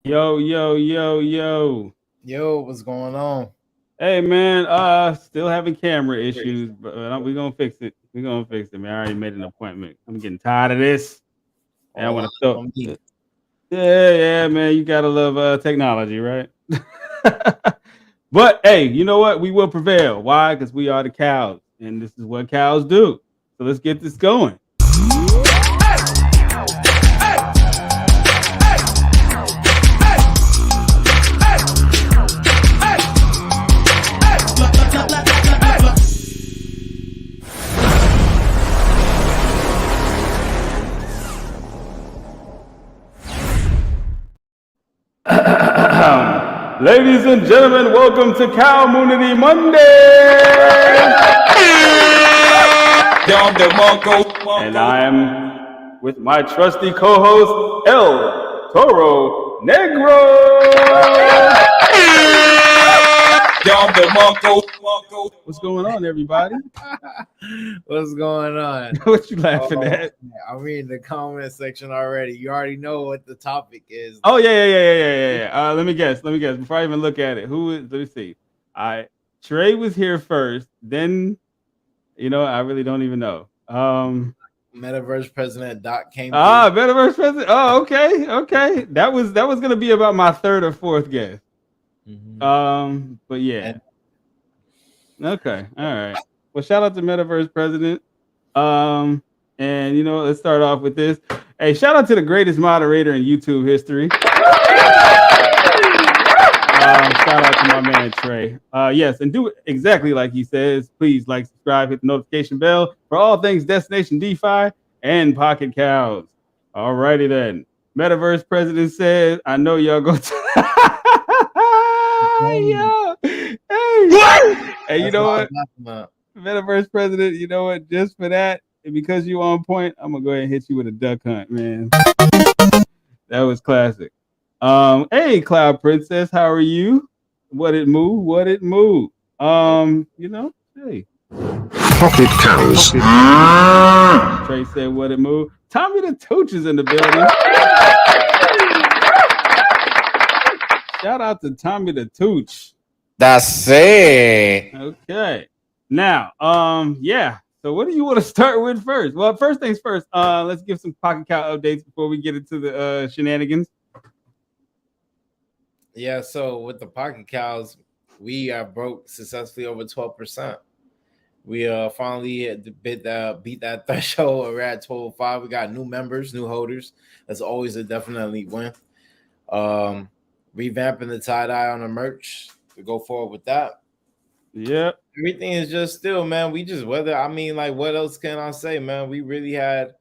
Yo, yo, yo, yo. Yo, what's going on? Hey man, still having camera issues, but we're gonna fix it. We're gonna fix it, man. I already made an appointment. I'm getting tired of this. And I All want eyes to throw. on me. Yeah, man. You gotta love technology, right? But hey, you know what? We will prevail. Why? Because we are the cows, and this is what cows do. So let's get this going. Ladies and gentlemen, welcome to Cowmoonity Monday. And I am with my trusty co-host El Toro Negro. What's going on, everybody? What's going on? What you laughing at? I'm reading the comment section already. You already know what the topic is. Oh yeah. Let me guess. Before I even look at it, who is? Let me see. I Trey was here first. Then I really don't even know. Metaverse President Doc came through. Metaverse president. Oh, okay. That was gonna be about my third or fourth guess. But yeah. And Okay. All right. Well, shout out to Metaverse President. And let's start off with this. Hey, shout out to the greatest moderator in YouTube history. Shout out to my man Trey. Yes, and do exactly like he says. Please like, subscribe, hit the notification bell for all things Destination DeFi and Pocket Cows. Alrighty then. Metaverse President says, "I know y'all go." Yo, hey, what? Hey, you know what? Metaverse President, you know what? Just for that, and because you on point, I'm gonna go ahead and hit you with a duck hunt, man. That was classic. Hey, Cloud Princess, how are you? What it move? Hey. Pocket Cows. Trey said, "What it move?" Tommy the Tooch is in the building. Shout out to Tommy the Tooch. That's it. Okay. Now, yeah. So what do you want to start with first? Well, first things first. Let's give some Pocket Cow updates before we get into the shenanigans. yeah, so with the Pocket Cows, we broke successfully over 12%. We finally beat that threshold. We're at 12.5. We got new members, new holders. That's always a definitely win. Revamping the tie-dye on the merch to go forward with that. Yeah. Everything is just still, man. We just what else can I say, man? We really had,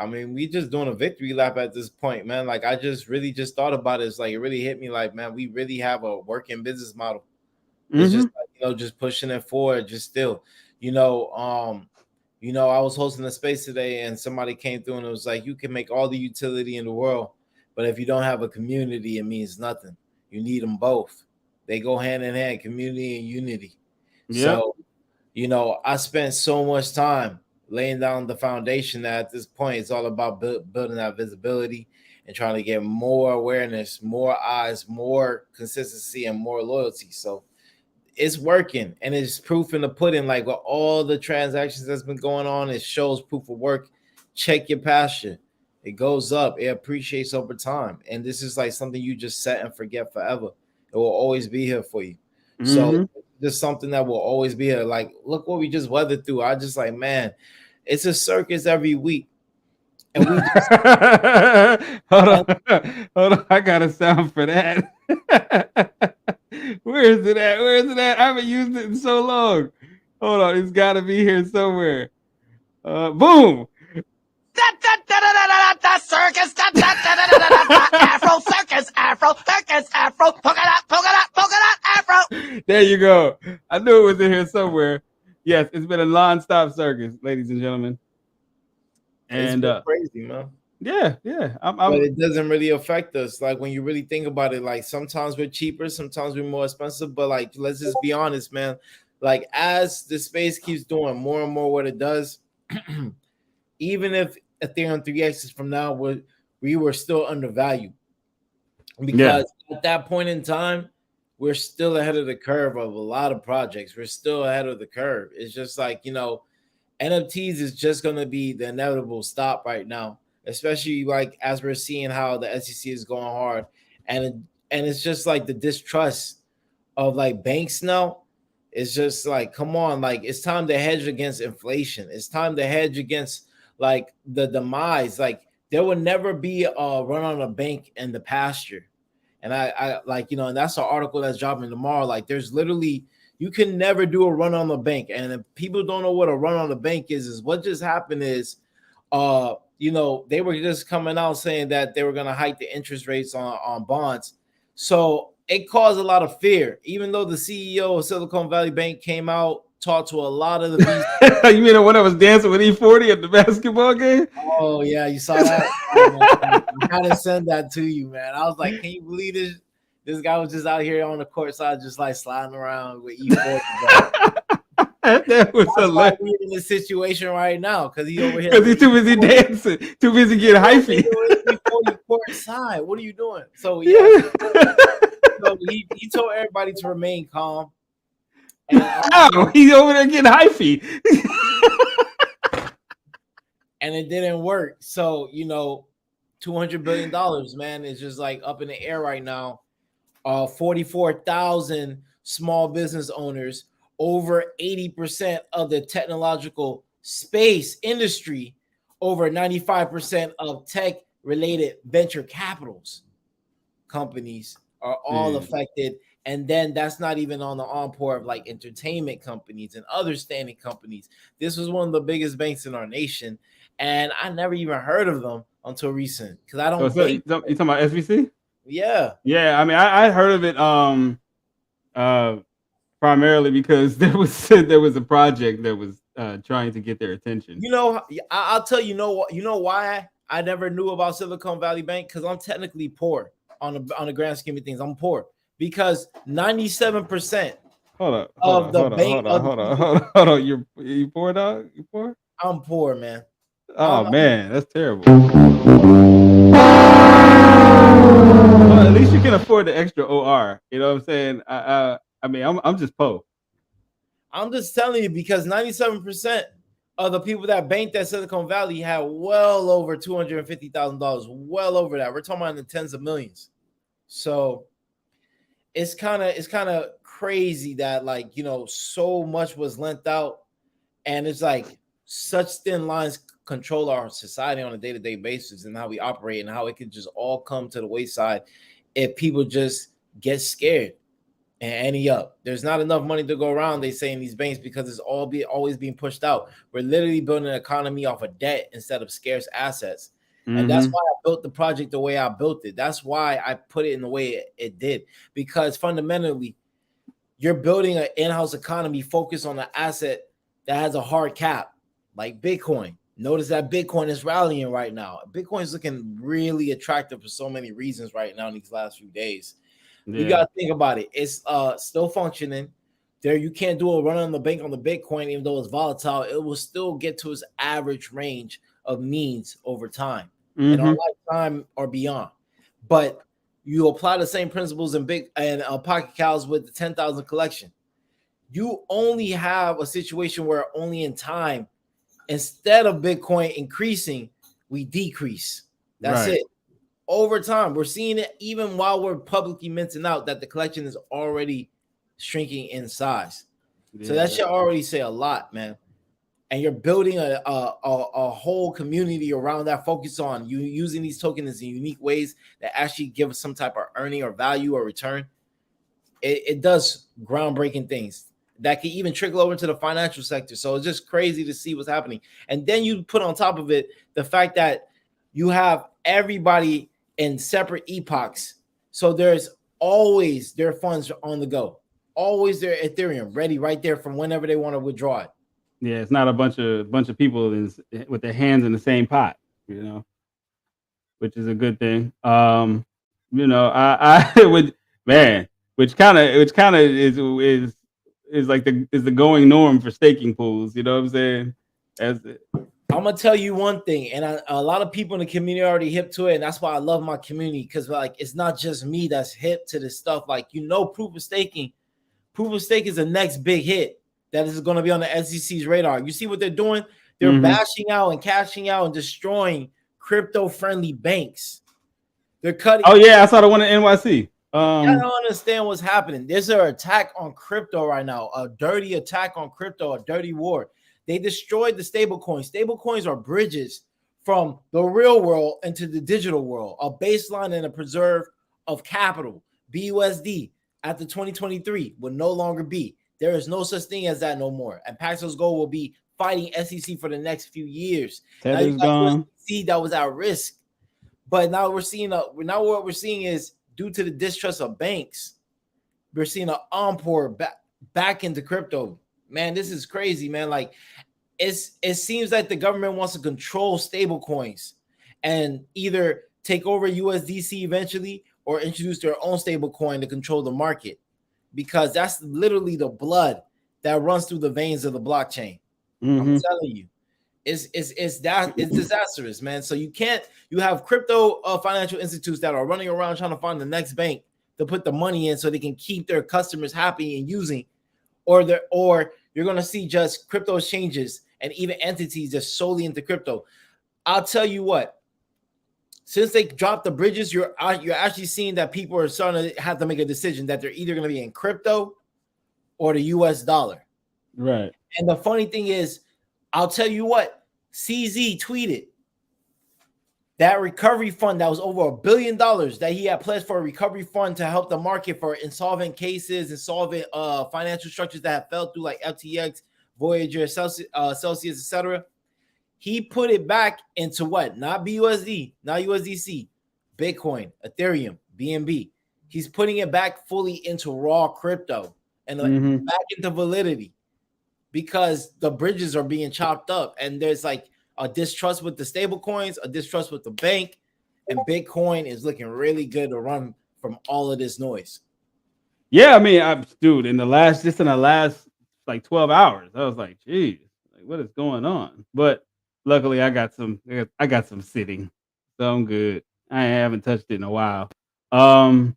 we just doing a victory lap at this point, man. Like I just really just thought about it. It's like it really hit me like, man, we really have a working business model. It's just like, just pushing it forward, just still. I was hosting a space today and somebody came through and it was like, you can make all the utility in the world, but if you don't have a community, it means nothing. You need them both. They go hand in hand, community and unity. Yep. So, I spent so much time laying down the foundation that at this point, it's all about building that visibility and trying to get more awareness, more eyes, more consistency, and more loyalty. So it's working, and it's proof in the pudding. Like with all the transactions that's been going on, it shows proof of work. Check your passion. It goes up. It appreciates over time. And this is like something you just set and forget forever. It will always be here for you. So just something that will always be here. Like, look what we just weathered through. I just like, man, it's a circus every week. And we just hold on. I got a sound for that. Where is it at? I haven't used it in so long. Hold on, it's got to be here somewhere. Boom. Circus, Afro circus, polka dot, Afro. There you go. I knew it was in here somewhere. Yes, it's been a non-stop circus, ladies and gentlemen. And it's crazy, man. Yeah. But it doesn't really affect us. Like when you really think about it, like sometimes we're cheaper, sometimes we're more expensive. But like, let's just be honest, man. Like as the space keeps doing more and more what it does, even if Ethereum 3x is from now, we were still undervalued. because at that point in time, we're still ahead of the curve of a lot of projects. We're still ahead of the curve. It's just like, NFTs is just going to be the inevitable stop right now, especially like as we're seeing how the SEC is going hard, and it's just like the distrust of like banks now. It's just like, come on, like it's time to hedge against inflation. It's time to hedge against like the demise. Like there will never be a run on a bank in the pasture. And I like, and that's an article that's dropping tomorrow. Like there's literally, you can never do a run on the bank. And if people don't know what a run on the bank is what just happened is, they were just coming out saying that they were going to hike the interest rates on bonds. So it caused a lot of fear, even though the CEO of Silicon Valley Bank came out, talked to a lot of the You mean the one that was dancing with E40 at the basketball game? Oh yeah, you saw that. I gotta send that to you, man. I was like, can you believe this? This guy was just out here on the court side, just like sliding around with E40. That was hilarious. We're in this situation right now because he's over here. Because he's too busy dancing, too busy getting hyphy. Court side. What are you doing? So yeah. So he told everybody to remain calm. And, he's over there getting hyphy. And it didn't work. So, $200 billion, man, is just like up in the air right now. 44,000 small business owners, over 80% of the technological space industry, over 95% of tech-related venture capitals companies are all affected. And then that's not even on the encore of like entertainment companies and other standing companies. This was one of the biggest banks in our nation. And I never even heard of them until recent because I don't think you talking about SVC? Yeah. Yeah, I mean I heard of it primarily because there was a project that was trying to get their attention. I'll tell you why I never knew about Silicon Valley Bank, because I'm technically poor on the grand scheme of things. I'm poor because 97% of the bank. Hold on. You poor, dog? You poor? I'm poor, man. Oh man, that's terrible. Well, at least you can afford the extra OR. You know what I'm saying? I mean, I'm just poor. I'm just telling you because 97% of the people that banked at Silicon Valley had well over $250,000, well over that. We're talking about in the tens of millions. So it's kind of crazy that so much was lent out, and it's like such thin lines control our society on a day-to-day basis and how we operate, and how it could just all come to the wayside if people just get scared and ante up. There's not enough money to go around, they say, in these banks because it's always being pushed out. We're literally building an economy off of debt instead of scarce assets. And that's why I built the project the way I built it. That's why I put it in the way it did, because fundamentally you're building an in-house economy focused on an asset that has a hard cap like Bitcoin. Notice that Bitcoin is rallying right now. Bitcoin is looking really attractive for so many reasons right now in these last few days. You got to think about it. It's still functioning. There, you can't do a run on the bank on the Bitcoin, even though it's volatile. It will still get to its average range of means over time, in our lifetime or beyond. But you apply the same principles in Pocket Cows with the 10,000 collection. You only have a situation where only in time, instead of Bitcoin increasing, we decrease. That's it. Over time, we're seeing it even while we're publicly minting out that the collection is already shrinking in size. So that should already say a lot, man. And you're building a whole community around that, focus on you using these tokens in unique ways that actually give us some type of earning or value or return. It does groundbreaking things that can even trickle over into the financial sector. So it's just crazy to see what's happening. And then you put on top of it the fact that you have everybody in separate epochs. So there's always their funds on the go, always their Ethereum ready right there from whenever they want to withdraw it. Yeah, it's not a bunch of people with their hands in the same pot, which is a good thing. I would, man, which kind of is like the going norm for staking pools. You know what I'm saying? I'm gonna tell you one thing, and a lot of people in the community are already hip to it, and that's why I love my community, because like it's not just me that's hip to this stuff. Like, you know, proof of stake is the next big hit that is going to be on the SEC's radar. You see what they're doing? They're bashing out and cashing out and destroying crypto-friendly banks. They're cutting. Oh yeah, I saw the one in NYC. I don't understand what's happening. There's an attack on crypto right now, a dirty attack on crypto, a dirty war. They destroyed the stable coins. Stable coins are bridges from the real world into the digital world, a baseline and a preserve of capital. BUSD after 2023 will no longer be. There is no such thing as that no more. And Paxos Gold will be fighting SEC for the next few years. Tether's gone. See, that was at risk. But now we're seeing what we're seeing is, due to the distrust of banks, we're seeing an encore back into crypto. Man, this is crazy, man. Like, it seems like the government wants to control stable coins and either take over USDC eventually or introduce their own stable coin to control the market, because that's literally the blood that runs through the veins of the blockchain. I'm telling you. It's disastrous, man. So you have crypto financial institutes that are running around trying to find the next bank to put the money in so they can keep their customers happy and using, or you're going to see just crypto exchanges and even entities just solely into crypto. I'll tell you what, since they dropped the bridges, you're actually seeing that people are starting to have to make a decision that they're either going to be in crypto or the US dollar. Right. And the funny thing is, I'll tell you what, CZ tweeted that recovery fund that was over $1 billion that he had pledged for a recovery fund to help the market for insolvent cases, insolvent financial structures that have fell through, like FTX, Voyager, Celsius, etc. He put it back into what? Not BUSD, not USDC, Bitcoin, Ethereum, BNB. He's putting it back fully into raw crypto and back into validity, because the bridges are being chopped up and there's like a distrust with the stable coins, a distrust with the bank, and Bitcoin is looking really good to run from all of this noise. Yeah, I mean, dude, in the last like 12 hours, I was like, geez, like, what is going on? But luckily I got some sitting, so I'm good. I haven't touched it in a while. And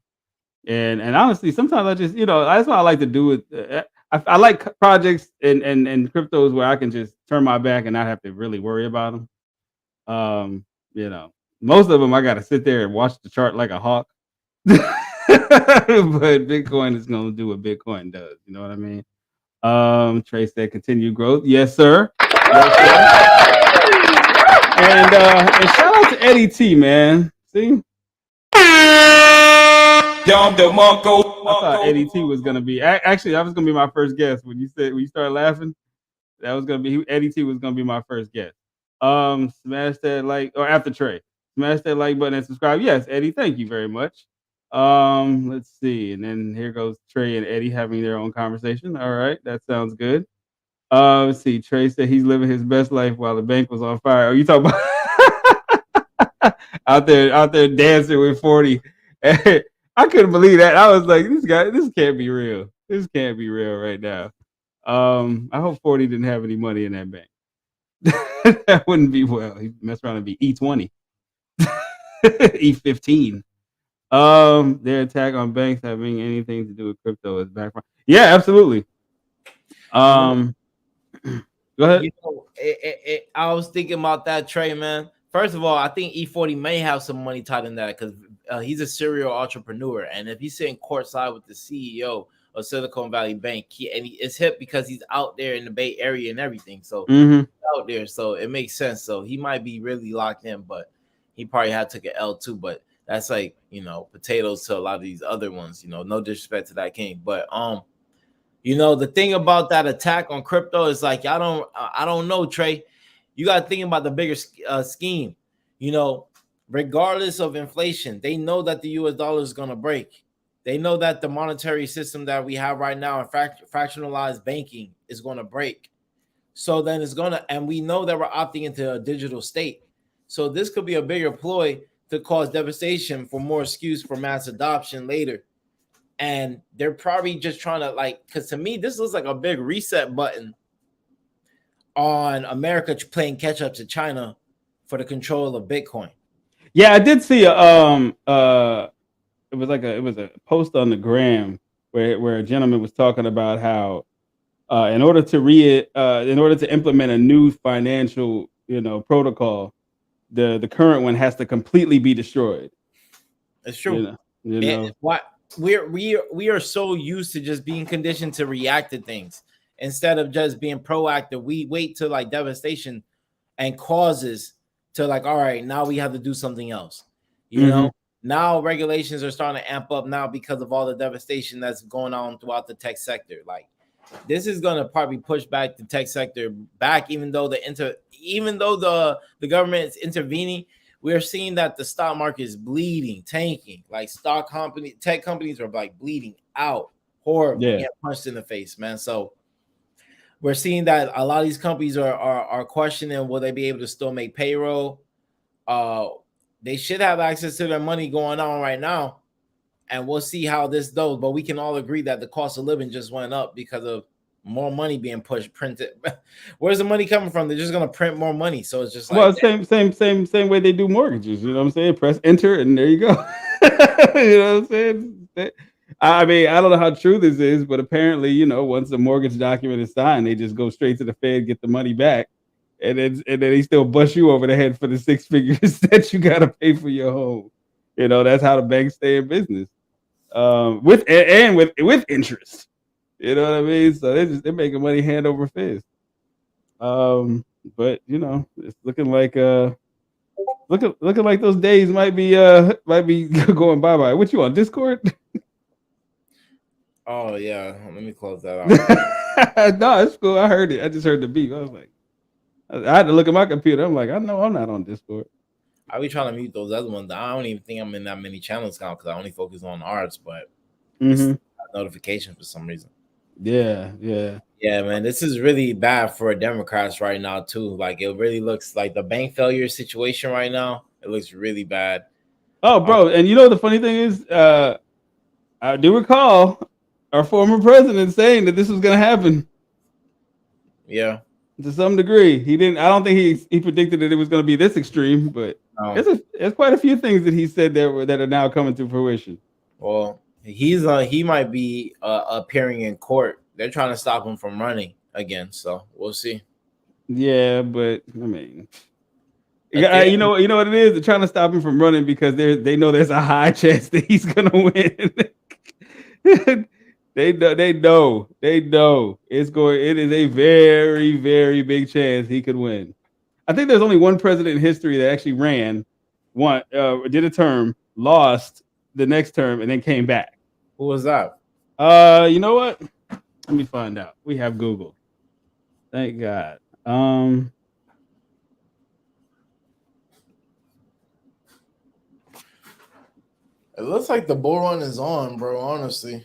honestly, sometimes I just, that's what I like to do it. I like projects and cryptos where I can just turn my back and not have to really worry about them. Most of them I got to sit there and watch the chart like a hawk. But Bitcoin is going to do what Bitcoin does. You know what I mean? Trey said continue growth. Yes, sir. And shout out to Eddie T, man. See? I thought Eddie T was gonna be. Actually, that was gonna be my first guess when you started laughing. That was gonna be Eddie T was gonna be my first guess. Smash that like, or after Trey, smash that like button and subscribe. Yes, Eddie, thank you very much. Let's see, and then here goes Trey and Eddie having their own conversation. All right, that sounds good. Let's see. Trey said he's living his best life while the bank was on fire. Oh, you talking about out there dancing with 40? I couldn't believe that. I was like, this can't be real. This can't be real right now. I hope 40 didn't have any money in that bank. That wouldn't be well. He messed around and be E20, E15. Their attack on banks having anything to do with crypto is background. Yeah, absolutely. Go ahead. I was thinking about that, Trey, man. First of all, I think E40 may have some money tied in that because he's a serial entrepreneur, and if he's sitting courtside with the CEO of Silicon Valley Bank, it's hip because he's out there in the Bay Area and everything. So out there, so it makes sense. So he might be really locked in, but he probably had to get L too. But that's like potatoes to a lot of these other ones. No disrespect to that king, but the thing about that attack on crypto is like I don't know, Trey. You got to think about the bigger scheme. Regardless of inflation, they know that the US dollar is going to break. They know that the monetary system that we have right now and fractionalized banking is going to break. So then and we know that we're opting into a digital state. So this could be a bigger ploy to cause devastation for more excuse for mass adoption later. And they're probably just trying to because to me, this looks like a big reset button on America playing catch up to China for the control of Bitcoin. Yeah, I did see it was a post on the gram where a gentleman was talking about how in order to implement a new financial protocol, the current one has to completely be destroyed. It's true. You know. What we are so used to just being conditioned to react to things instead of just being proactive. We wait till like devastation and causes to like, all right, now we have to do something else. You know, now regulations are starting to amp up now because of all the devastation that's going on throughout the tech sector. Like, this is going to probably push back the tech sector back, even though the government is intervening. We're seeing that the stock market is bleeding, tanking. Like tech companies are like bleeding out horribly, get punched in the face, man. So we're seeing that a lot of these companies are questioning, will they be able to still make payroll? They should have access to their money going on right now, and we'll see how this goes. But we can all agree that the cost of living just went up because of more money being printed. Where's the money coming from? They're just gonna print more money, so it's just like same way they do mortgages. You know what I'm saying? Press enter and there you go. You know what I'm saying? I mean, I don't know how true this is, but apparently, once the mortgage document is signed, they just go straight to the Fed, get the money back, and then they still bust you over the head for the 6 figures that you got to pay for your home. That's how the banks stay in business, with interest. You know what I mean? So they're making money hand over fist. But it's looking like looking like those days might be going bye. What you on Discord? Oh yeah, let me close that out. No, it's cool. I heard it. I just heard the beep. I was like, I had to look at my computer. I'm like, I know I'm not on Discord. I be trying to mute those other ones. I don't even think I'm in that many channels now because I only focus on ours, but notification for some reason. Yeah, man. This is really bad for Democrats right now too. Like, it really looks like the bank failure situation right now. It looks really bad. Oh, bro, and the funny thing is, I do recall our former president saying that this was going to happen. Yeah, to some degree. He didn't. I don't think he predicted that it was going to be this extreme, but there's quite a few things that he said that are now coming to fruition. Well, he might be appearing in court. They're trying to stop him from running again, so we'll see. Yeah, but I mean, you know what it is? They're trying to stop him from running because they know there's a high chance that he's gonna win. They know it's going. It is a very, very big chance he could win. I think there's only one president in history that actually ran, did a term, lost the next term, and then came back. Who was that? You know what? Let me find out. We have Google. Thank God. It looks like the bull run is on, bro. Honestly,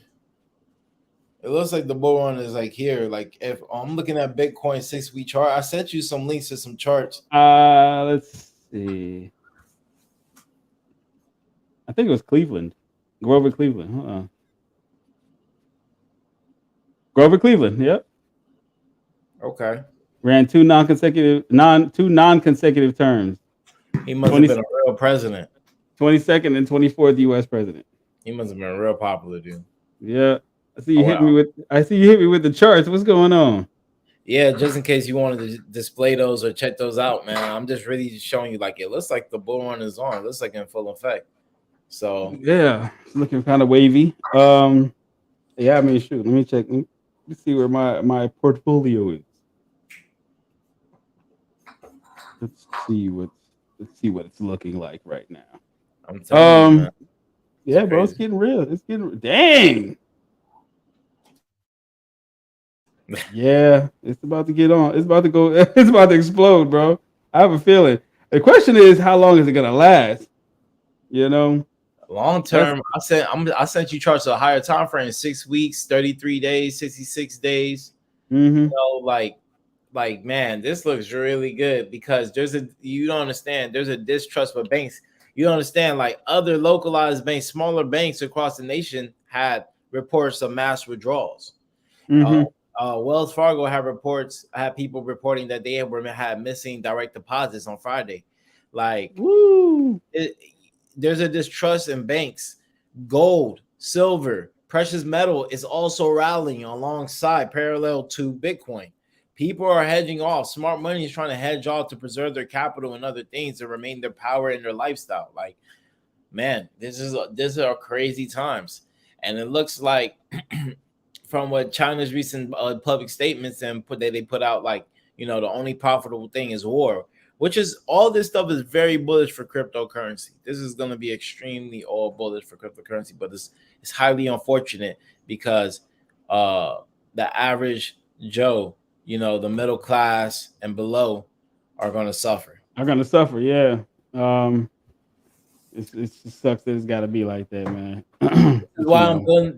it looks like the bull run is like here. Like, if I'm looking at Bitcoin 6-week chart, I sent you some links to some charts. Let's see. I think it was Cleveland, Grover Cleveland. Hold on. Grover Cleveland. Yep. Okay. Ran two non-consecutive terms. He must have been a real president. 22nd and 24th U.S. president. He must have been real popular, dude. Yeah. I see you hit me with the charts. What's going on? Yeah, just in case you wanted to display those or check those out, man. I'm just really showing you, like, it looks like the bull run is on. It looks like in full effect. So yeah, it's looking kind of wavy. Yeah, I mean, shoot, let me check. Let me see where my portfolio is. Let's see what it's looking like right now. I'm telling you, man. Yeah, bro, it's getting real. Dang. Yeah, it's about to get on. It's about to go. It's about to explode, bro. I have a feeling. The question is, how long is it gonna last? Long term. I sent you charts of a higher time frame: 6 weeks, 33 days, 66 days. Like, man, this looks really good because you don't understand. There's a distrust for banks. You don't understand, like, other localized banks, smaller banks across the nation had reports of mass withdrawals. Wells Fargo had people reporting that they had missing direct deposits on Friday. Like, Woo. There's a distrust in banks. Gold, silver, precious metal is also rallying alongside parallel to Bitcoin. People are hedging off. Smart money is trying to hedge off to preserve their capital and other things to remain their power and their lifestyle. Like, man, these are crazy times, and it looks like from what China's recent public statements and they put out, like, the only profitable thing is war, which is all this stuff is very bullish for cryptocurrency. This is going to be extremely all bullish for cryptocurrency, but it's highly unfortunate because the average Joe, the middle class and below are going to suffer. Yeah. It just sucks that it's got to be like that, man.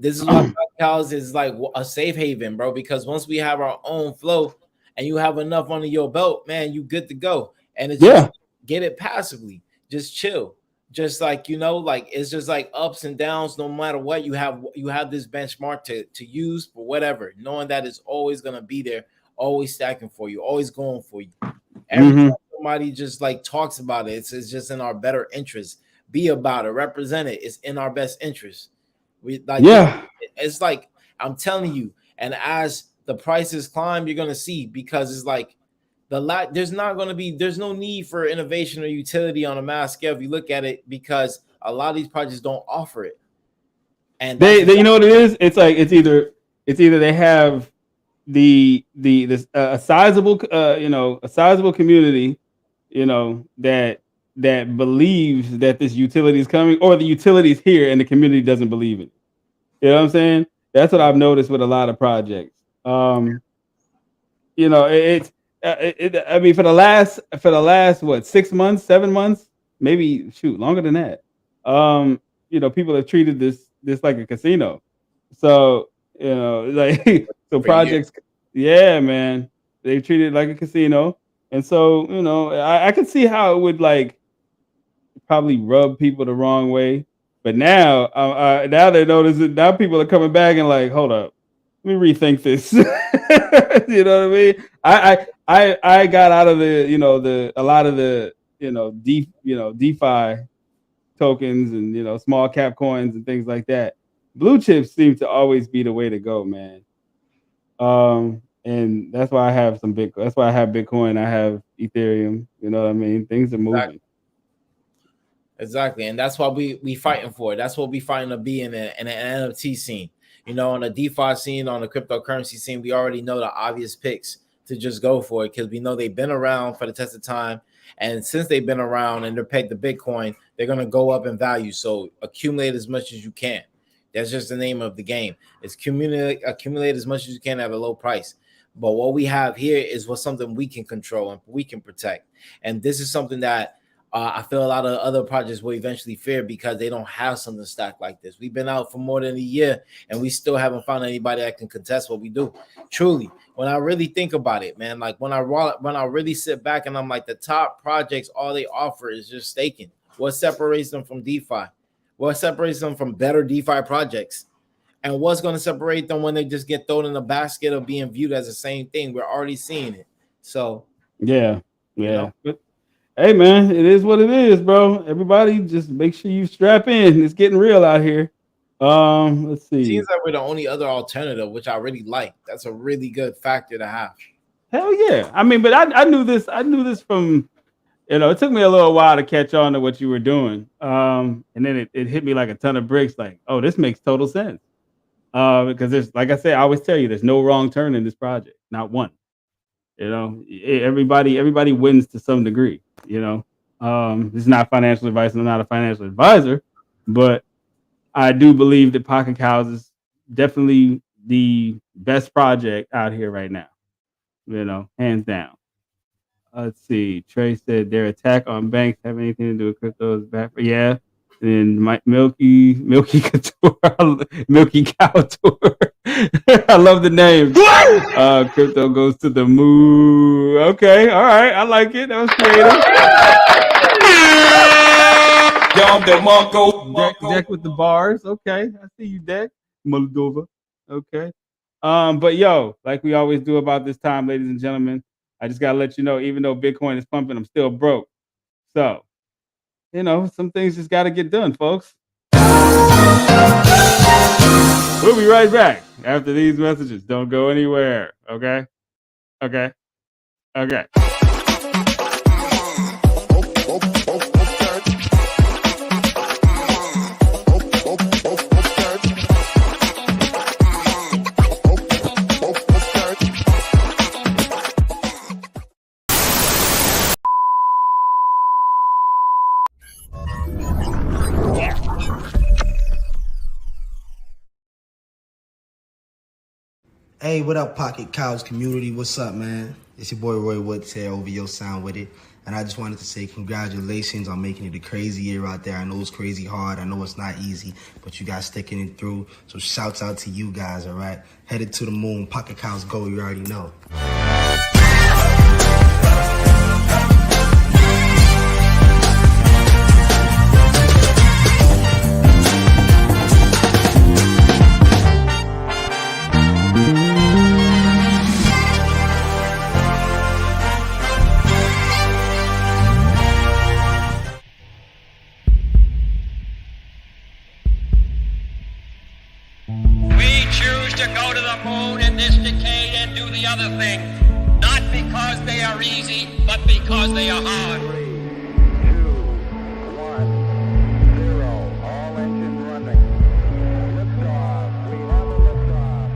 This is why Pocketcows is like a safe haven, bro. Because once we have our own flow, and you have enough under your belt, man, you good to go. And it's just get it passively, just chill, just like like it's just like ups and downs. No matter what, you have this benchmark to use for whatever, knowing that it's always gonna be there, always stacking for you, always going for you. Every time somebody just like talks about it, it's just in our better interest. Be about it, represent it. It's in our best interest. It's like I'm telling you. And as the prices climb, you're gonna see, because it's like there's no need for innovation or utility on a mass scale if you look at it, because a lot of these projects don't offer it. And they you know what it is? It's like it's either they have this sizable a sizable community, that believes that this utility is coming, or the utility is here and the community doesn't believe it. You know what I'm saying? That's what I've noticed with a lot of projects. I mean, for the last what, 6 months, 7 months, maybe longer than that. People have treated this like a casino. So projects, man, they treat it like a casino, and so I could see how it would like probably rub people the wrong way. But now they notice it. Now people are coming back and like, hold up, let me rethink this. You know what I mean? I got out of a lot of the DeFi tokens and small cap coins and things like that. Blue chips seem to always be the way to go, man. And that's why I have some Bitcoin. That's why I have Bitcoin. I have Ethereum. You know what I mean? Things are moving. Exactly. And that's why we fighting for it. That's what we fighting to be in an NFT scene. On the DeFi scene, on the cryptocurrency scene, we already know the obvious picks to just go for it, because we know they've been around for the test of time. And since they've been around and they're pegged to Bitcoin, they're going to go up in value. So accumulate as much as you can. That's just the name of the game. It's accumulate as much as you can at a low price. But what we have here is something we can control and we can protect. And this is something that I feel a lot of other projects will eventually fear, because they don't have something stacked like this. We've been out for more than a year and we still haven't found anybody that can contest what we do. Truly, when I really think about it, man, like when I really sit back and I'm like, the top projects, all they offer is just staking. What separates them from DeFi? What separates them from better DeFi projects? And what's going to separate them when they just get thrown in a basket of being viewed as the same thing? We're already seeing it. So yeah. But hey, man, it is what it is, bro. Everybody just make sure you strap in. It's getting real out here. Let's see. Seems like we're the only other alternative, which I really like. That's a really good factor to have. Hell yeah. I mean, but I knew this from, it took me a little while to catch on to what you were doing. And then it hit me like a ton of bricks, like, oh, this makes total sense. Because there's, like I said, I always tell you, there's no wrong turn in this project. Not one. Everybody wins to some degree. This is not financial advice. I'm not a financial advisor, but I do believe that Pocketcows is definitely the best project out here right now. Hands down. Let's see. Trey said their attack on banks have anything to do with crypto is bad. Yeah. And Milky Couture, Milky Cow Tour. I love the name. Crypto goes to the moon. Okay, all right, I like it. That was creative. Deck with the bars. Okay, I see you, Deck. Moldova. Okay. But yo, like we always do about this time, ladies and gentlemen, I just gotta let you know, even though Bitcoin is pumping, I'm still broke. So, some things just gotta get done, folks. We'll be right back after these messages. Don't go anywhere. Okay. Hey, what up, Pocketcows community? What's up, man? It's your boy Roy Woods here, over your sound with it. And I just wanted to say congratulations on making it a crazy year out there. I know it's crazy hard. I know it's not easy, but you guys sticking it through. So shouts out to you guys, all right? Headed to the moon. Pocketcows go, you already know. We choose to go to the moon in this decade and do the other thing, not because they are easy, but because they are hard. 3, 2, 1, 0. All engines running. Liftoff. We have a liftoff.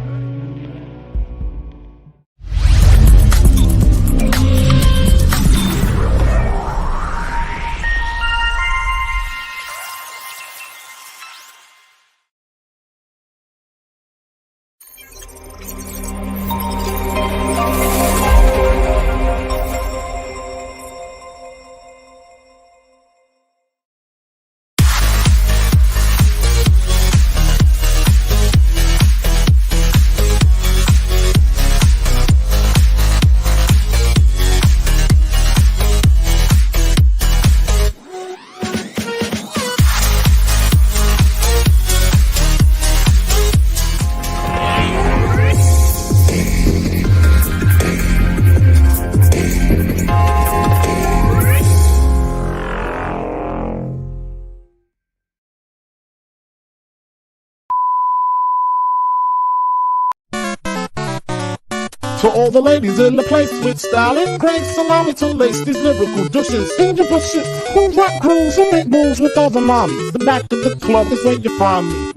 To all the ladies in the place with style and grace, allow me to lace these lyrical douches. In your bushes, who rock grooves and make moves with all the mommies. The back of the club is where you find me.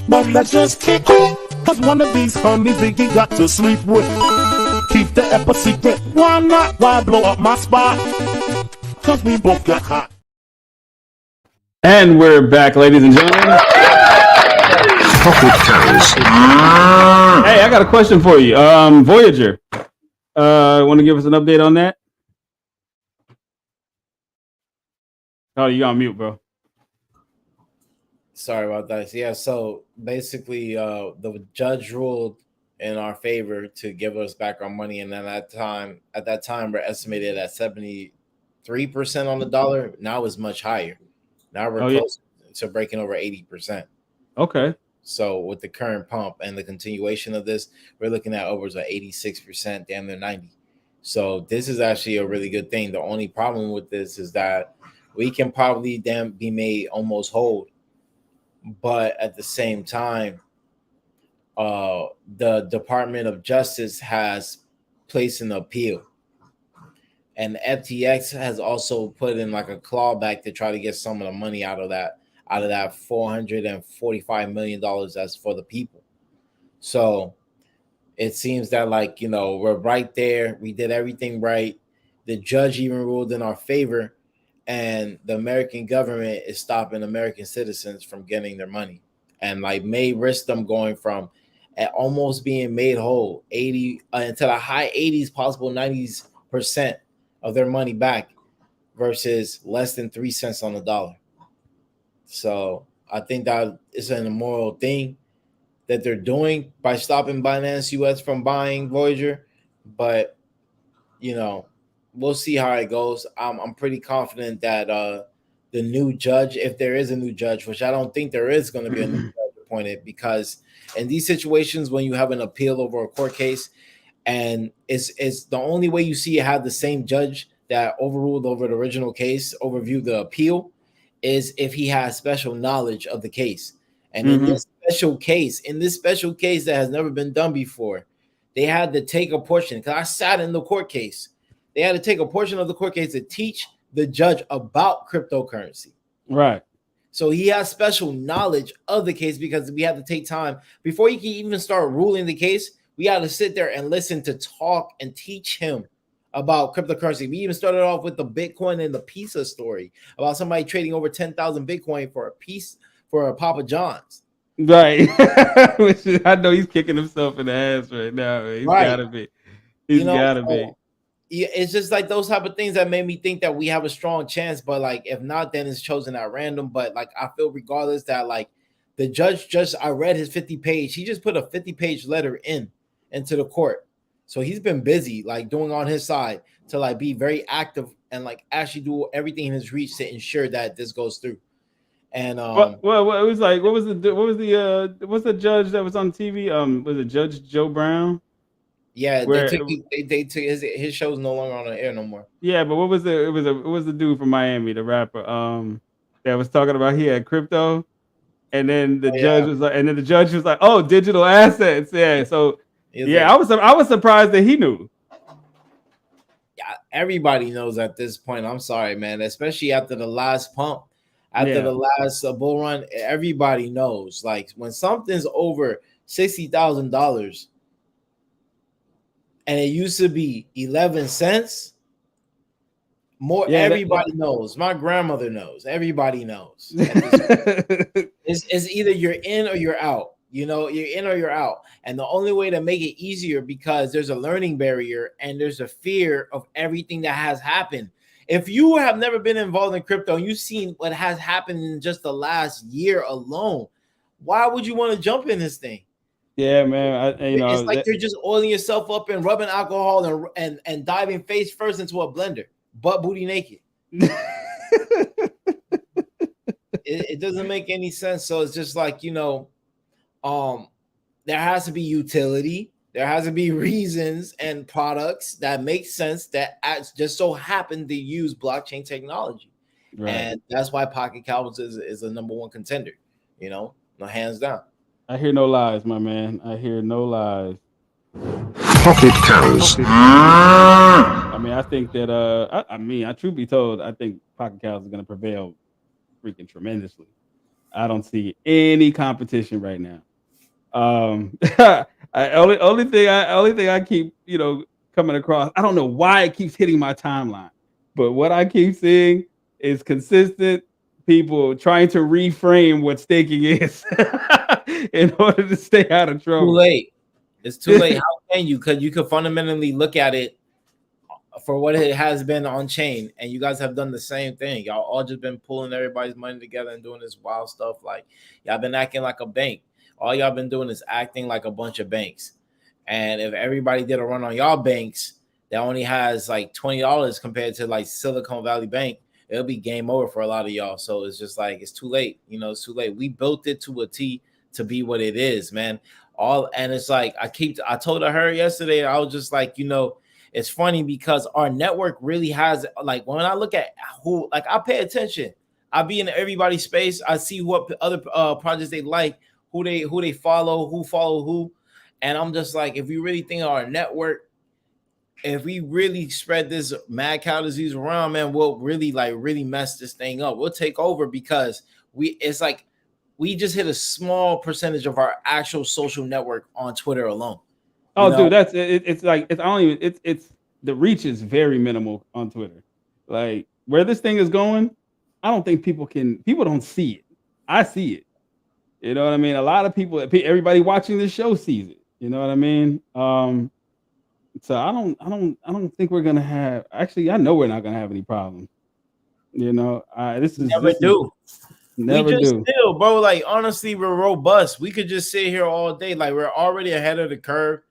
But let's just kick it, cause one of these homies Biggie got to sleep with. Keep the ep a secret, why not? Why blow up my spot? Cause we both got hot. And we're back, ladies and gentlemen. Pocketcows. Hey, I got a question for you. Voyager. Want to give us an update on that? Oh, you on mute, bro. Sorry about that. Yeah, so basically the judge ruled in our favor to give us back our money, and then at that time we're estimated at 73% on the dollar. Now it's much higher. Now we're close to breaking over 80%. Okay. So with the current pump and the continuation of this, we're looking at upwards of 86%, damn near 90%. So this is actually a really good thing. The only problem with this is that we can probably be made almost whole, but at the same time, the Department of Justice has placed an appeal, and FTX has also put in like a clawback to try to get some of the money out of that $445 million that's for the people. So it seems that we're right there. We did everything right. The judge even ruled in our favor, and the American government is stopping American citizens from getting their money, and may risk them going from at almost being made whole 80 into the high 80s, possible 90% of their money back versus less than 3 cents on the dollar. So I think that is an immoral thing that they're doing by stopping Binance US from buying Voyager. But, we'll see how it goes. I'm pretty confident that the new judge, if there is a new judge, which I don't think there is going to be a new judge, disappointed because in these situations when you have an appeal over a court case, and it's the only way you see it have the same judge that overruled over the original case, overview the appeal, is if he has special knowledge of the case. And in this special case that has never been done before, they had to take a portion, because I sat in the court case. They had to take a portion of the court case to teach the judge about cryptocurrency. Right. So he has special knowledge of the case because we had to take time before he can even start ruling the case. We had to sit there and listen to talk and teach him about cryptocurrency. We even started off with the Bitcoin and the pizza story about somebody trading over 10,000 Bitcoin for a piece for a Papa John's. Right. I know he's kicking himself in the ass right now. Man. He's gotta be. He's gotta be. Yeah, it's just like those type of things that made me think that we have a strong chance, but like if not, then it's chosen at random. But like I feel regardless that like the judge just I read his 50-page, he just put a 50-page letter into the court. So he's been busy like doing on his side to like be very active and like actually do everything in his reach to ensure that this goes through. And well, it was like what's the judge that was on TV? Was it Judge Joe Brown? Yeah, they took his show's no longer on the air no more. Yeah, but what was it was the dude from Miami, the rapper, that was talking about he had crypto, and then the judge was like, oh, digital assets. Yeah. So I was surprised that he knew. Yeah, everybody knows at this point. I'm sorry, man, especially after the last pump, after the last bull run, everybody knows. Like when something's over $60,000. And it used to be 11 cents. Everybody knows. My grandmother knows. Everybody knows. It's either you're in or you're out. You know, you're in or you're out. And the only way to make it easier, because there's a learning barrier and there's a fear of everything that has happened. If you have never been involved in crypto and you've seen what has happened in just the last year alone, why would you want to jump in this thing? Yeah, man. It's like you're just oiling yourself up and rubbing alcohol and diving face first into a blender, butt booty naked. it doesn't make any sense. So it's just like, there has to be utility. There has to be reasons and products that make sense that just so happen to use blockchain technology. Right. And that's why Pocketcows is a number one contender, no hands down. I hear no lies, my man. I hear no lies. Pocketcows. I mean, I think that truth be told, I think Pocketcows is going to prevail freaking tremendously. I don't see any competition right now. Only thing I keep coming across. I don't know why it keeps hitting my timeline, but what I keep seeing is consistent people trying to reframe what staking is in order to stay out of trouble. Too late. It's too late. How can you? Because you could fundamentally look at it for what it has been on chain, and you guys have done the same thing. Y'all all just been pulling everybody's money together and doing this wild stuff. Like y'all been acting like a bank. All y'all been doing is acting like a bunch of banks. And if everybody did a run on y'all banks that only has like $20 compared to like Silicon Valley Bank, it'll be game over for a lot of y'all. So it's just like, it's too late. It's too late. We built it to a T to be what it is, man. And it's like, I told her yesterday, I was just like, it's funny because our network really has, like, when I look at who, like, I pay attention. I be in everybody's space. I see what other projects they like, who they follow who. And I'm just like, if we really think of our network, if we really spread this mad cow disease around, man, we'll really mess this thing up. We'll take over because it's like we just hit a small percentage of our actual social network on Twitter alone. Oh, dude, that's it. It's like it's the reach is very minimal on Twitter. Like where this thing is going, I don't think people don't see it. I see it. You know what I mean? A lot of people, everybody watching this show sees it. You know what I mean? So I don't think we're gonna have. Actually, I know we're not gonna have any problems. Never do. Still, bro. Like honestly, we're robust. We could just sit here all day. Like we're already ahead of the curve.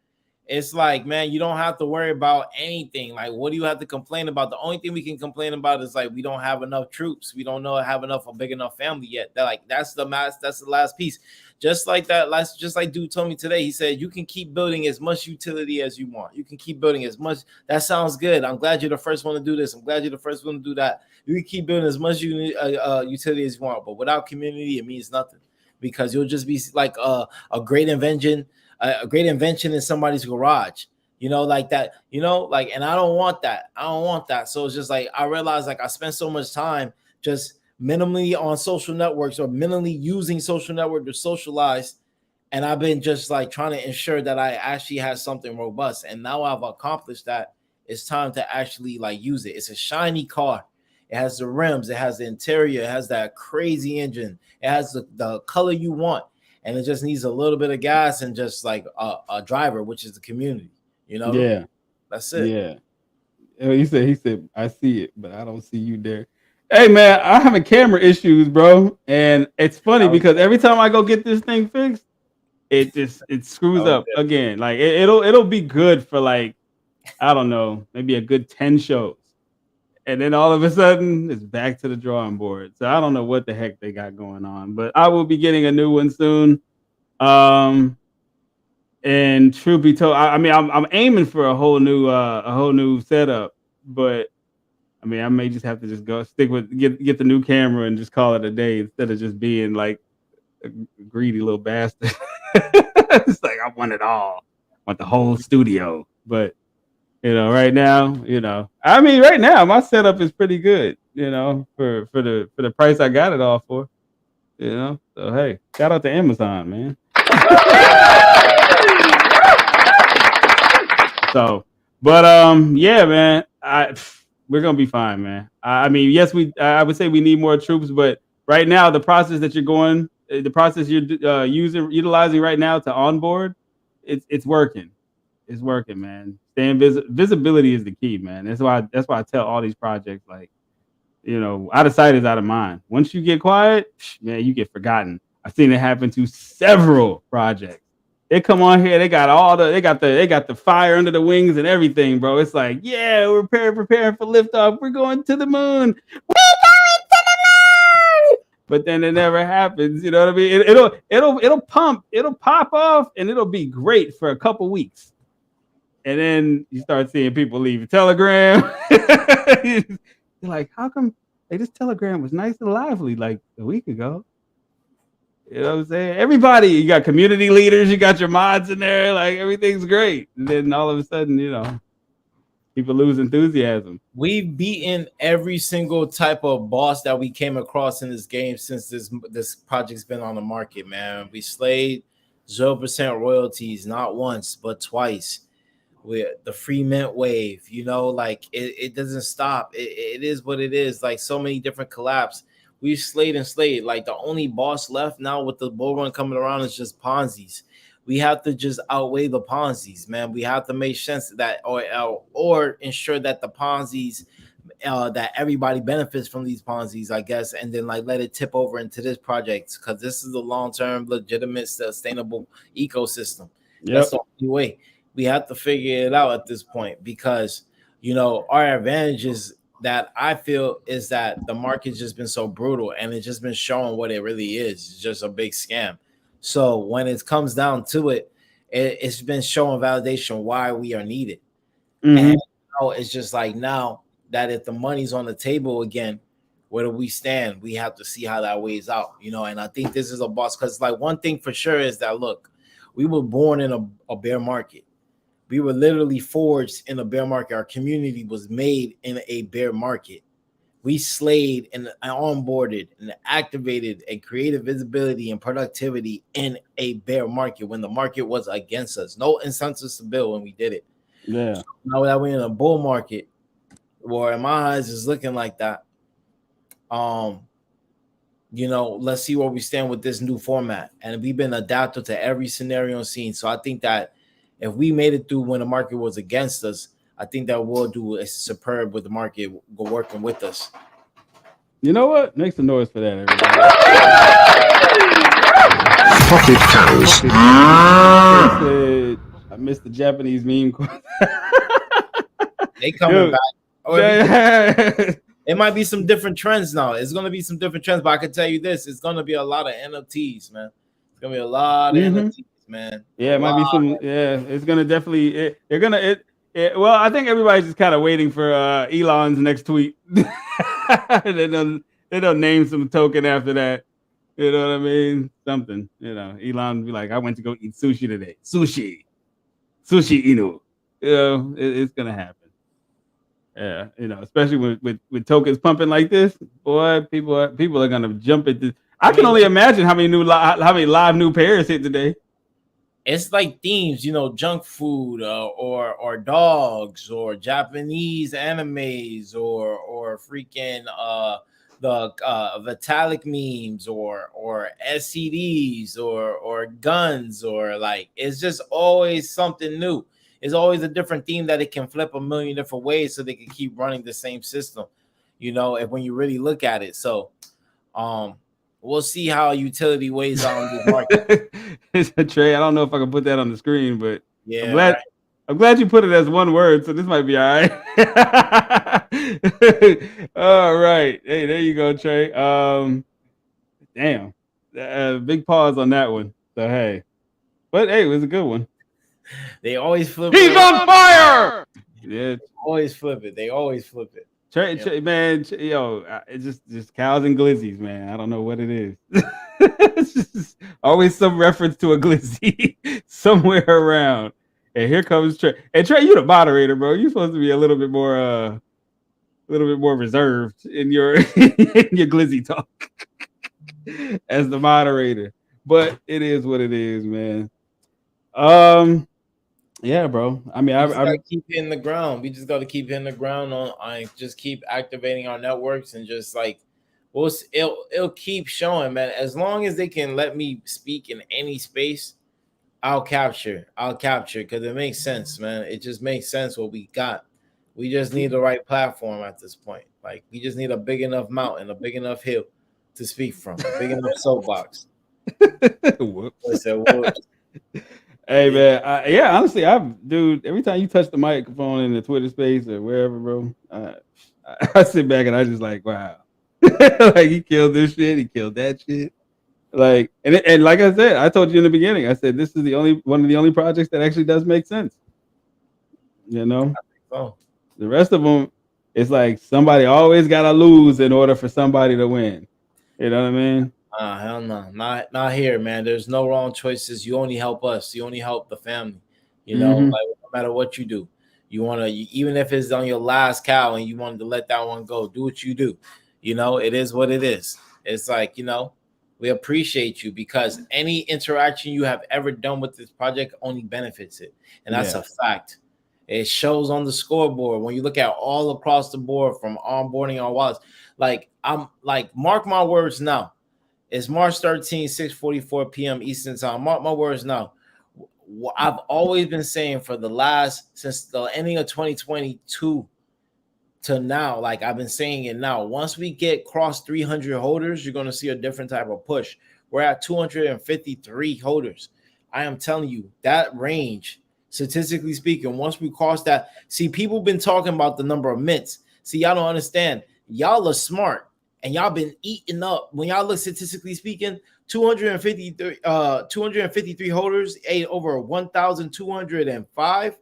it's like, man, you don't have to worry about anything. Like, what do you have to complain about? The only thing we can complain about is like we don't have enough troops. We don't have a big enough family yet. That's the last piece. Just like that, just like dude told me today. He said you can keep building as much utility as you want. You can keep building as much. That sounds good. I'm glad you're the first one to do this. I'm glad you're the first one to do that. You can keep building as much utility as you want, but without community, it means nothing, because you'll just be like a great invention. A great invention in somebody's garage, like that, and I don't want that. So it's just like, I realized like I spent so much time just minimally on social networks, or minimally using social network to socialize. And I've been just like trying to ensure that I actually have something robust. And now I've accomplished that. It's time to actually like use it. It's a shiny car. It has the rims, it has the interior, it has that crazy engine, it has the color you want. And it just needs a little bit of gas and just like a driver, which is the community, Yeah, that's it. Yeah, he said, I see it, but I don't see you there. Hey man, I'm having camera issues, bro, and it's funny because every time I go get this thing fixed, it screws up again. Like it'll be good for like, I don't know, maybe a good 10 shows, and then all of a sudden it's back to the drawing board. So I don't know what the heck they got going on, but I will be getting a new one soon. And truth be told, I mean, I'm aiming for a whole new setup, but I mean, I may just have to just get the new camera and just call it a day instead of just being like a greedy little bastard. It's like I want it all, I want the whole studio, but. Right now, I mean, right now my setup is pretty good, for the price I got it all for, So hey, shout out to Amazon, man. So, but yeah, man, we're gonna be fine, man. I mean, yes, I would say we need more troops, but right now the process you're utilizing right now to onboard, it's working. It's working, man. Visibility is the key, man. That's why I tell all these projects, like, out of sight is out of mind. Once you get quiet, man, you get forgotten. I've seen it happen to several projects. They come on here, they got the fire under the wings and everything, bro. It's like, yeah, we're preparing for liftoff. We're going to the moon. But then it never happens. You know what I mean? It'll pop off, and it'll be great for a couple weeks. And then you start seeing people leave a Telegram. You're like, how come? Hey, this Telegram was nice and lively like a week ago. You know what I'm saying? Everybody, you got community leaders, you got your mods in there, like everything's great. And then all of a sudden, people lose enthusiasm. We've beaten every single type of boss that we came across in this game since this project's been on the market, man. We slayed 0% royalties, not once, but twice. With the free mint wave, like it doesn't stop. It is what it is. Like so many different collabs, we've slayed and slayed. Like the only boss left now with the bull run coming around is just Ponzi's. We have to just outweigh the Ponzi's, man. We have to make sense of that, or ensure that the Ponzi's, that everybody benefits from these Ponzi's, I guess, and then like let it tip over into this project, because this is a long-term, legitimate, sustainable ecosystem. Yep. That's the only way. We have to figure it out at this point, because our advantages that I feel is that the market's just been so brutal, and it's just been showing what it really is. It's just a big scam. So when it comes down to it, it's been showing validation why we are needed. Mm-hmm. And it's just like, now that if the money's on the table again, where do we stand? We have to see how that weighs out, and I think this is a boss, because like one thing for sure is that, look, we were born in a bear market. We were literally forged in a bear market. Our community was made in a bear market. We slayed and onboarded and activated and created visibility and productivity in a bear market when the market was against us. No incentives to build when we did it. Yeah. So now that we're in a bull market, or in my eyes is looking like that, let's see where we stand with this new format. And we've been adapted to every scenario and scene. So I think that if we made it through when the market was against us, I think that we'll do a superb with the market working with us. You know what? Make some noise for that, everybody. Pocket Cows. missed the Japanese meme. They coming back. Yeah. It might be some different trends now. It's gonna be some different trends, but I can tell you this: it's gonna be a lot of NFTs, man. It's gonna be a lot of NFTs, man. Yeah, it might be some. Yeah, it's gonna definitely. They're gonna. Well, I think everybody's just kind of waiting for Elon's next tweet. They don't name some token after that. You know what I mean? Something. You know, Elon will be like, "I went to go eat sushi today. Sushi Inu." You know, it's gonna happen. Yeah, you know, especially with tokens pumping like this, boy, people are gonna jump at this. I can only imagine how many live new pairs hit today. It's like themes, you know, junk food, or dogs, or Japanese animes, or freaking the Vitalik memes, or SCDs, or guns, or like it's just always something new. It's always a different theme that it can flip a million different ways, so they can keep running the same system. You know, if when you really look at it, so we'll see how utility weighs on the market. It's a Trey. I don't know if I can put that on the screen, but yeah, I'm glad you put it as one word, so this might be all right. All right. Hey, there you go, Trey. Damn. Big pause on that one. So hey. But hey, it was a good one. They always flip He's on fire! Yeah. Always flip it. They always flip it. Trey, man, yo, it's just cows and glizzies, man. I don't know what it is. It's just always some reference to a glizzy somewhere around. And here comes Trey. And Trey, you're the moderator, bro. You're supposed to be a little bit more reserved in your in your glizzy talk as the moderator. But it is what it is, man. Yeah, bro. I mean, I keep hitting the ground. We just got to keep hitting the ground I just keep activating our networks, and just like, well, it'll keep showing, man. As long as they can let me speak in any space, I'll capture because it makes sense, man. It just makes sense what we got. We just need the right platform at this point. Like, we just need a big enough mountain, a big enough hill to speak from, a big enough soapbox. Whoops. Hey, man. Honestly, dude, every time you touch the microphone in the Twitter space or wherever, bro, I sit back and I just like, wow. Like, he killed this shit. He killed that shit. Like, and like I said, I told you in the beginning, I said, this is one of the only projects that actually does make sense. You know? The rest of them, it's like somebody always got to lose in order for somebody to win. You know what I mean? Hell no, not here, man. There's no wrong choices. You only help us. You only help the family. You know, like, no matter what you do, even if it's on your last cow and you wanted to let that one go, do what you do. You know, it is what it is. It's like, you know, we appreciate you because any interaction you have ever done with this project only benefits it, and that's a fact. It shows on the scoreboard when you look at all across the board from onboarding our wallets. Like, I'm like, mark my words now. It's March 13, 6:44 p.m. Eastern time. Mark my words now. I've always been saying since the ending of 2022 to now, like I've been saying it now. Once we get cross 300 holders, you're going to see a different type of push. We're at 253 holders. I am telling you, that range, statistically speaking, once we cross that, see, people been talking about the number of mints. See, y'all don't understand. Y'all are smart. And y'all been eating up. When y'all look statistically speaking, 253 holders ate over 1,205.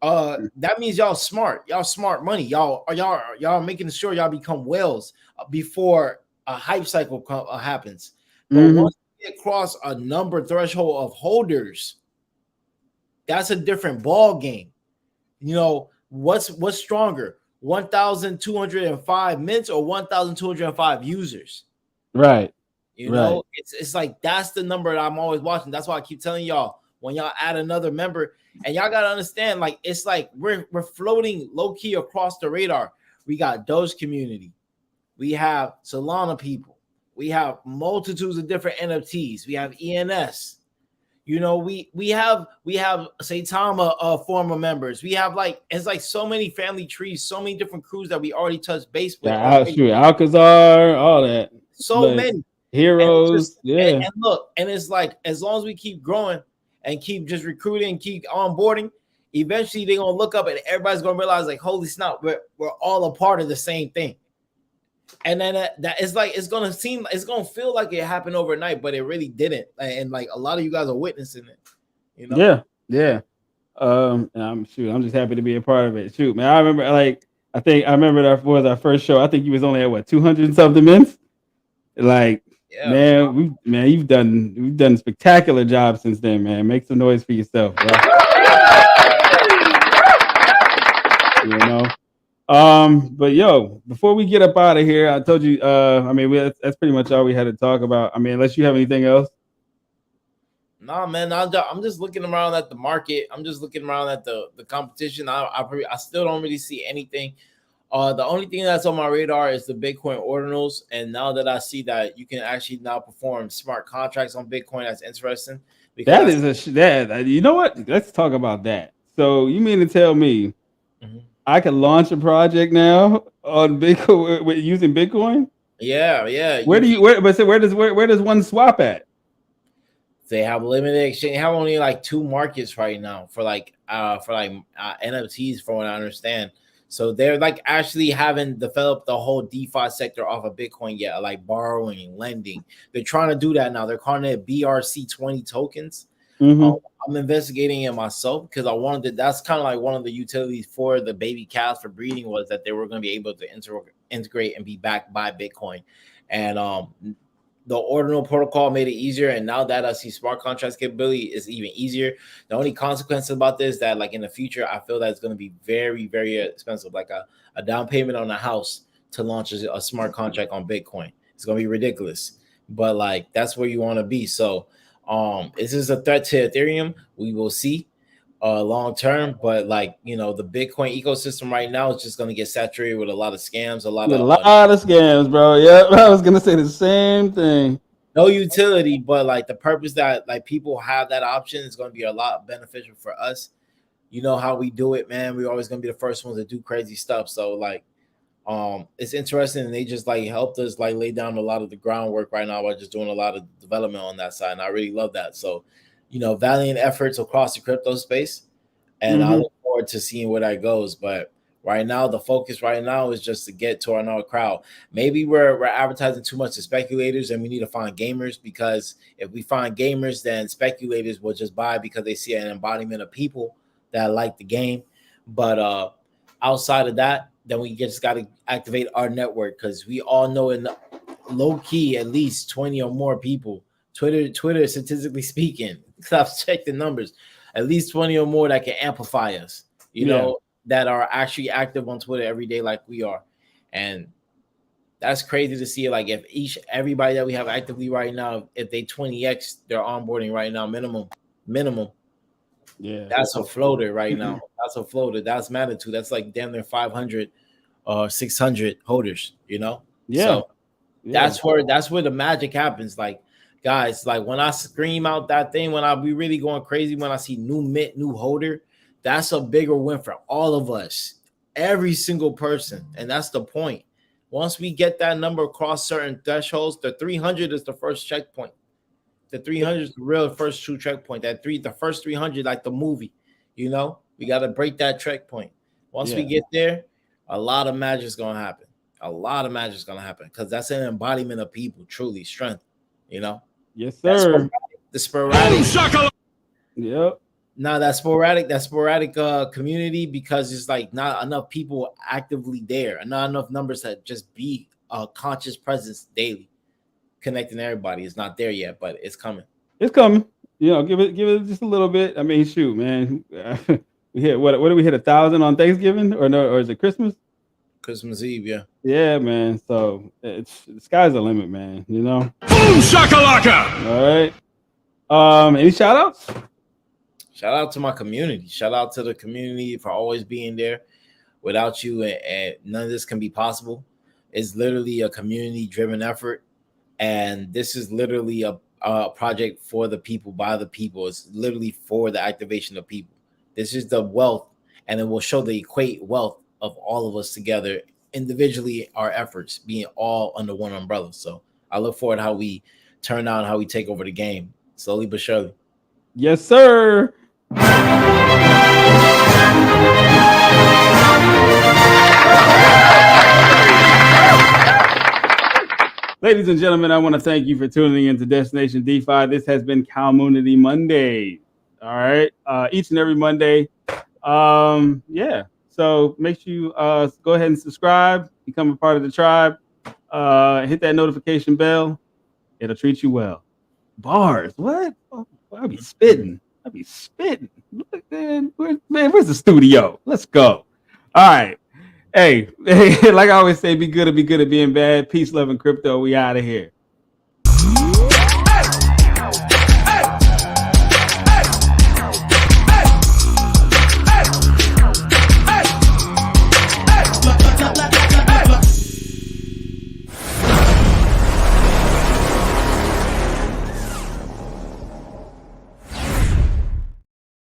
That means y'all smart. Y'all smart money. Y'all making sure y'all become whales before a hype cycle happens. But once you get across a number threshold of holders, that's a different ball game. You know, what's stronger? 1,205 mints or 1,205 users, right? You know, it's like that's the number that I'm always watching. That's why I keep telling y'all when y'all add another member, and y'all gotta understand, like, it's like we're floating low key across the radar. We got Doge community, we have Solana people, we have multitudes of different NFTs, we have ENS. You know, we have Saitama former members. We have it's like so many family trees, so many different crews that we already touched base with. Alcazar, all that. So many heroes. And look, and it's like as long as we keep growing and keep just recruiting and keep onboarding, eventually they're gonna look up and everybody's gonna realize like, holy snap, we're all a part of the same thing. And then that is like it's gonna feel like it happened overnight, but it really didn't. And like a lot of you guys are witnessing it. You know? Yeah. And I'm just happy to be a part of it. Shoot, man, I remember I remember that was our first show. I think you was only at what 200 and something minutes. Like, Yeah, man, we've done spectacular jobs since then, man. Make some noise for yourself, bro. You know. But yo, before we get up out of here, I told you, that's pretty much all we had to talk about. I mean, unless you have anything else. Nah, man, I'm just looking around at the market. I'm just looking around at the competition. I still don't really see anything. The only thing that's on my radar is the Bitcoin ordinals. And now that I see that you can actually now perform smart contracts on Bitcoin, that's interesting. Because you know what? Let's talk about that. So you mean to tell me I can launch a project now on Bitcoin with using Bitcoin? Yeah. Where does one swap at? They have limited exchange. They have only like 2 markets right now for NFTs, from what I understand. So they're like actually haven't developed the whole DeFi sector off of Bitcoin yet, like borrowing, lending. They're trying to do that now. They're calling it BRC20 tokens. I'm investigating it myself because I wanted to. That's kind of like one of the utilities for the baby calves for breeding, was that they were going to be able to integrate and be backed by Bitcoin. And the ordinal protocol made it easier, and now that I see smart contracts capability is even easier. The only consequence about this is that, like in the future, I feel that it's going to be very, very expensive, like a down payment on a house to launch a smart contract on Bitcoin. It's going to be ridiculous, but like that's where you want to be. So, is this a threat to Ethereum? We will see long term, but like the Bitcoin ecosystem right now is just going to get saturated with a lot of scams, a lot of scams, bro. Yep, I was gonna say the same thing. No utility, but like the purpose that like people have that option is going to be a lot beneficial for us. You know how we do it, man. We're always going to be the first ones to do crazy stuff. So like, it's interesting, and they just like helped us like lay down a lot of the groundwork right now by just doing a lot of development on that side, and I really love that. So, valiant efforts across the crypto space, and I look forward to seeing where that goes. But right now, the focus right now is just to get to our crowd. Maybe we're advertising too much to speculators, and we need to find gamers, because if we find gamers, then speculators will just buy because they see an embodiment of people that like the game. But outside of that, then we just got to activate our network, because we all know in low key at least 20 or more people. Twitter, statistically speaking, I've checked the numbers, at least 20 or more that can amplify us. That are actually active on Twitter every day like we are. And that's crazy to see. Like if everybody that we have actively right now, if they 20x their onboarding right now, minimum. Yeah. That's a floater right now. That's a floater. That's magnitude. That's like damn near 500 or 600 holders, Yeah. So that's where the magic happens. Like, guys, like when I scream out that thing, when I be really going crazy, when I see new mint, new holder, that's a bigger win for all of us, every single person. And that's the point. Once we get that number across certain thresholds, the 300 is the first checkpoint. The 300 is the real first true checkpoint. The first 300, like the movie, we got to break that checkpoint. Once we get there, a lot of magic is going to happen. A lot of magic is going to happen, because that's an embodiment of people, truly strength, Yes, sir. The sporadic. Yep. Now that sporadic community, because it's like not enough people actively there, and not enough numbers that just be a conscious presence daily, connecting everybody. Is not there yet, but it's coming. It's coming. Give it just a little bit. I mean, shoot, man. We hit what did we hit 1,000 on Thanksgiving, or is it Christmas? Christmas Eve, yeah. Yeah, man. So the sky's the limit, man. Boom shakalaka. All right. Any shout outs? Shout out to my community. Shout out to the community for always being there. Without you, and none of this can be possible. It's literally a community-driven effort, and this is literally a project for the people, by the people. It's literally for the activation of people. This is the wealth, and it will show the equate wealth of all of us together, individually, our efforts being all under one umbrella. So I look forward to how we turn out and how we take over the game, slowly but surely. Yes, sir. Ladies and gentlemen, I want to thank you for tuning into Destination DeFi. This has been Cowmoonity Monday. All right. Each and every Monday. Yeah. So make sure you go ahead and subscribe, become a part of the tribe. Hit that notification bell. It'll treat you well. Bars. What? Oh, I'll be spitting. Look, man, where's the studio? Let's go. All right. Hey, like I always say, be good at being bad. Peace, love, and crypto. We out of here.